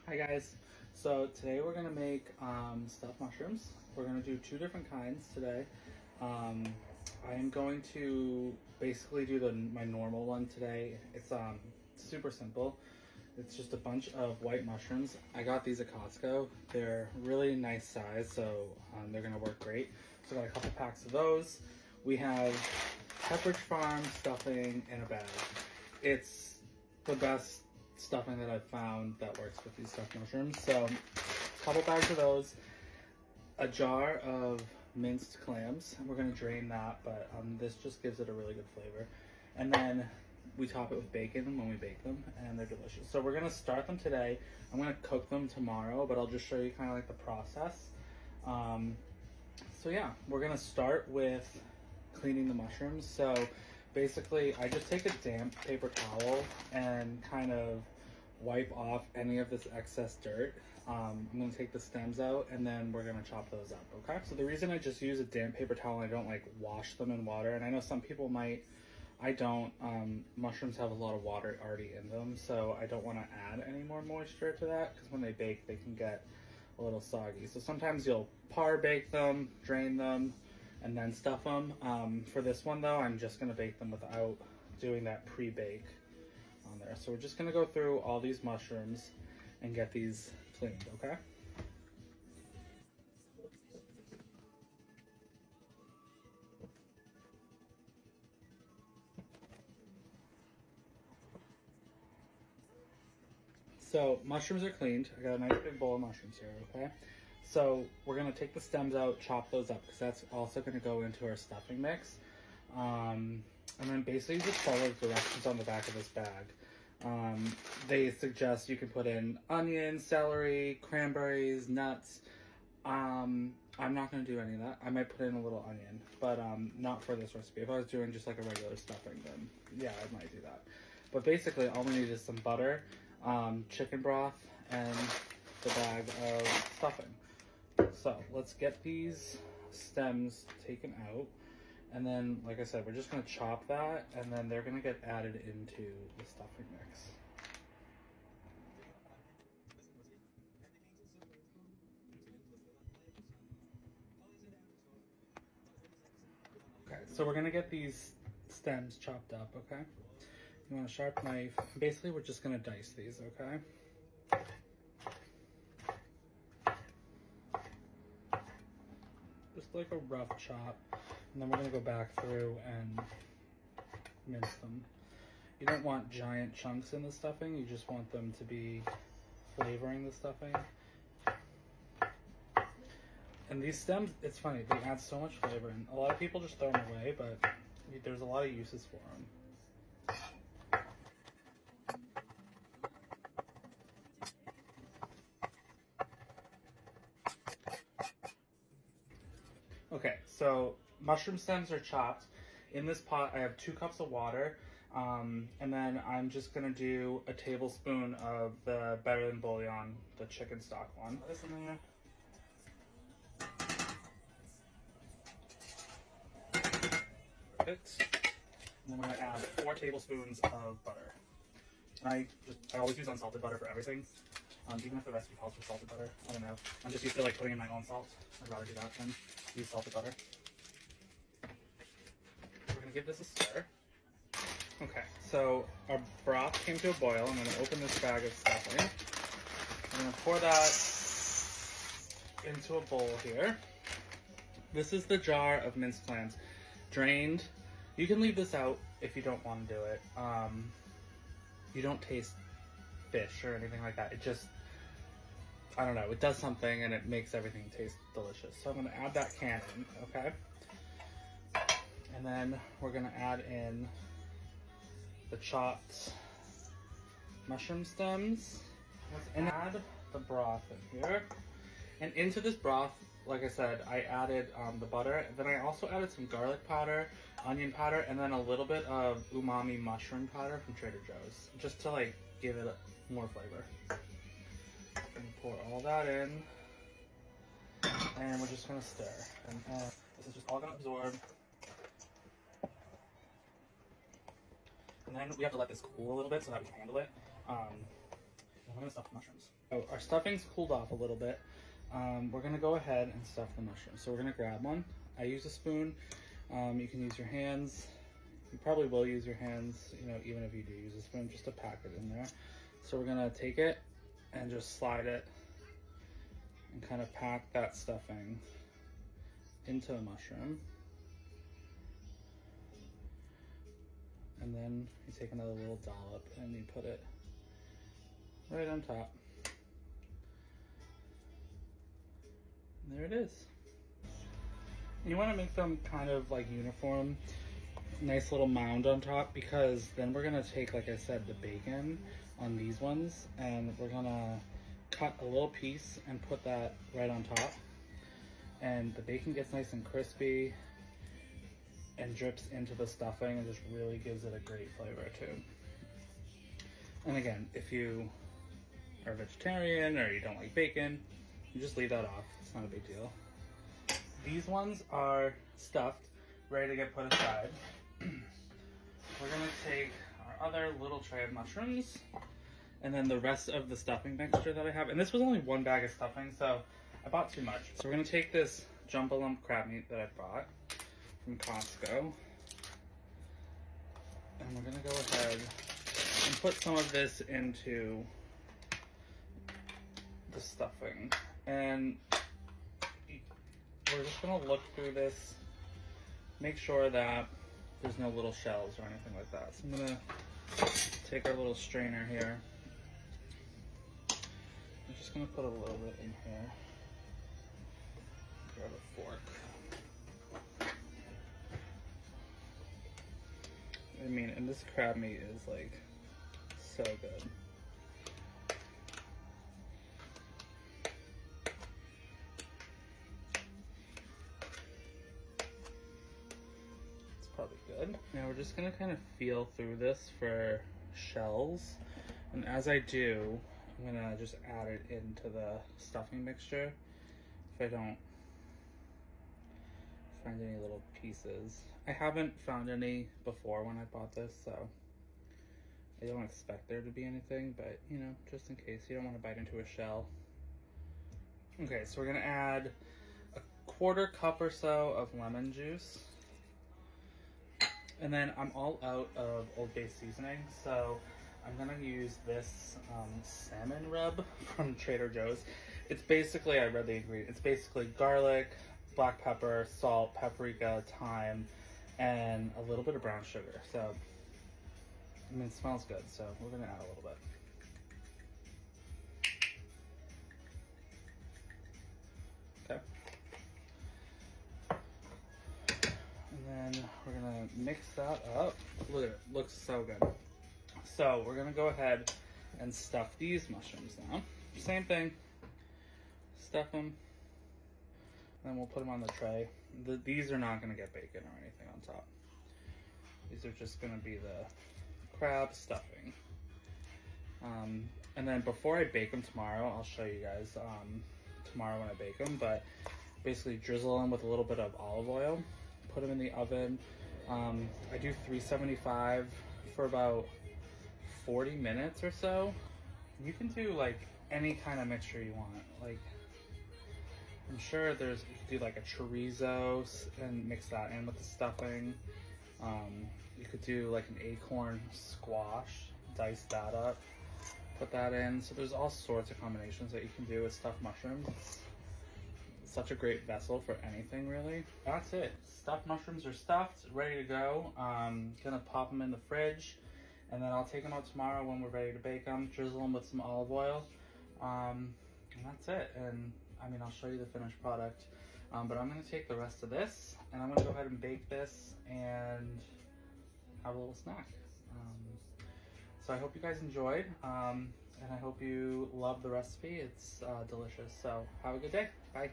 Hi guys. So today we're gonna make stuffed mushrooms. We're gonna do two different kinds today. Um, I am going to basically do my normal one today. It's super simple. It's just a bunch of white mushrooms. I got these at Costco. They're really nice size, so they're gonna work great. So I got a couple packs of those. We have Pepperidge Farm stuffing in a bag. It's the best stuffing that I've found that works with these stuffed mushrooms. So a couple bags of those, a jar of minced clams. We're gonna drain that, but this just gives it a really good flavor. And then we top it with bacon when we bake them, and they're delicious. So we're gonna start them today. I'm gonna cook them tomorrow, but I'll just show you kind of like the process. So yeah, we're gonna start with cleaning the mushrooms. So basically I just take a damp paper towel and kind of wipe off any of this excess dirt. I'm gonna take the stems out and then we're gonna chop those up, okay? So the reason I just use a damp paper towel and I don't like wash them in water, and I know some people might, I don't, mushrooms have a lot of water already in them, so I don't wanna add any more moisture to that because when they bake they can get a little soggy. So sometimes you'll par bake them, drain them, and then stuff them. For this one though, I'm just gonna bake them without doing that pre-bake on there. So we're just gonna go through all these mushrooms and get these cleaned, okay? So mushrooms are cleaned. I got a nice big bowl of mushrooms here, okay? So we're gonna take the stems out, chop those up, because that's also gonna go into our stuffing mix. And then basically just follow the directions on the back of this bag. They suggest you can put in onions, celery, cranberries, nuts. I'm not gonna do any of that. I might put in a little onion, but not for this recipe. If I was doing just like a regular stuffing, then yeah, I might do that. But basically all we need is some butter, chicken broth, and the bag of stuffing. So let's get these stems taken out. And then, like I said, we're just gonna chop that, and then they're gonna get added into the stuffing mix. Okay, so we're gonna get these stems chopped up, okay? You want a sharp knife. Basically, we're just gonna dice these, okay? Just like a rough chop. And then we're gonna go back through and mince them. You don't want giant chunks in the stuffing, you just want them to be flavoring the stuffing. And these stems, it's funny, they add so much flavor, and a lot of people just throw them away, but there's a lot of uses for them. Okay, so mushroom stems are chopped. In this pot, I have 2 cups of water, and then I'm just gonna do a tablespoon of the Better Than Bouillon, the chicken stock one. Put this in there. Perfect. And then we're gonna add 4 tablespoons of butter. And I always use unsalted butter for everything. Even if the recipe calls for salted butter, I don't know. I'm just used to like putting in my own salt. I'd rather do that than use salted butter. We're gonna give this a stir. Okay, so our broth came to a boil. I'm gonna open this bag of stuffing. I'm gonna pour that into a bowl here. This is the jar of minced clams, drained. You can leave this out if you don't want to do it. You don't taste fish or anything like that. It just, I don't know, it does something and it makes everything taste delicious. So I'm gonna add that can in, okay? And then we're gonna add in the chopped mushroom stems. And add the broth in here. And into this broth, like I said, I added the butter. Then I also added some garlic powder, onion powder, and then a little bit of umami mushroom powder from Trader Joe's, just to like give it more flavor. And pour all that in, and we're just gonna stir. And this is just all gonna absorb. And then we have to let this cool a little bit so that we can handle it. we're gonna stuff the mushrooms. So our stuffing's cooled off a little bit. We're gonna go ahead and stuff the mushrooms. So we're gonna grab one. I use a spoon. You can use your hands. You probably will use your hands, you know, even if you do use a spoon, just to pack it in there. So we're gonna take it and just slide it and kind of pack that stuffing into the mushroom. And then you take another little dollop and you put it right on top. And there it is. You want to make them kind of like uniform, nice little mound on top, because then we're gonna take, like I said, the bacon on these ones, and we're gonna cut a little piece and put that right on top. And the bacon gets nice and crispy and drips into the stuffing and just really gives it a great flavor too. And again, if you are a vegetarian or you don't like bacon, you just leave that off. It's not a big deal. These ones are stuffed, ready to get put aside. We're gonna take our other little tray of mushrooms and then the rest of the stuffing mixture that I have. And this was only one bag of stuffing, so I bought too much. So we're gonna take this jumbo lump crab meat that I bought from Costco, and we're gonna go ahead and put some of this into the stuffing. And we're just gonna look through this, make sure that there's no little shells or anything like that. So I'm gonna take our little strainer here. I'm just gonna put a little bit in here. Grab a fork. I mean, and this crab meat is like so good. It's probably good. Now we're just gonna kind of feel through this for shells. And as I do, I'm gonna just add it into the stuffing mixture if I don't find any little pieces. I haven't found any before when I bought this, so I don't expect there to be anything, but you know, just in case, you don't want to bite into a shell. Okay, so we're gonna add a 1/4 cup or so of lemon juice. And then I'm all out of Old Bay seasoning, so I'm gonna use this salmon rub from Trader Joe's. It's basically, I read the ingredient, it's basically garlic, black pepper, salt, paprika, thyme, and a little bit of brown sugar. So, I mean, it smells good, so we're gonna add a little bit. Okay. And then we're gonna mix that up. Look at it, looks so good. So we're gonna go ahead and stuff these mushrooms now. Same thing, stuff them, and then we'll put them on the tray. These are not gonna get bacon or anything on top. These are just gonna be the crab stuffing. And then before I bake them tomorrow, I'll show you guys tomorrow when I bake them, but basically drizzle them with a little bit of olive oil, put them in the oven. I do 375 for about 40 minutes or so. You can do like any kind of mixture you want. Like, I'm sure you could do like a chorizo and mix that in with the stuffing. You could do like an acorn squash, dice that up, put that in. So there's all sorts of combinations that you can do with stuffed mushrooms. It's such a great vessel for anything, really. That's it. Stuffed mushrooms are stuffed, ready to go. Gonna pop them in the fridge, and then I'll take them out tomorrow when we're ready to bake them, drizzle them with some olive oil, and that's it. And I mean, I'll show you the finished product, but I'm gonna take the rest of this, and I'm gonna go ahead and bake this and have a little snack. So I hope you guys enjoyed, and I hope you love the recipe. It's delicious. So have a good day. Bye.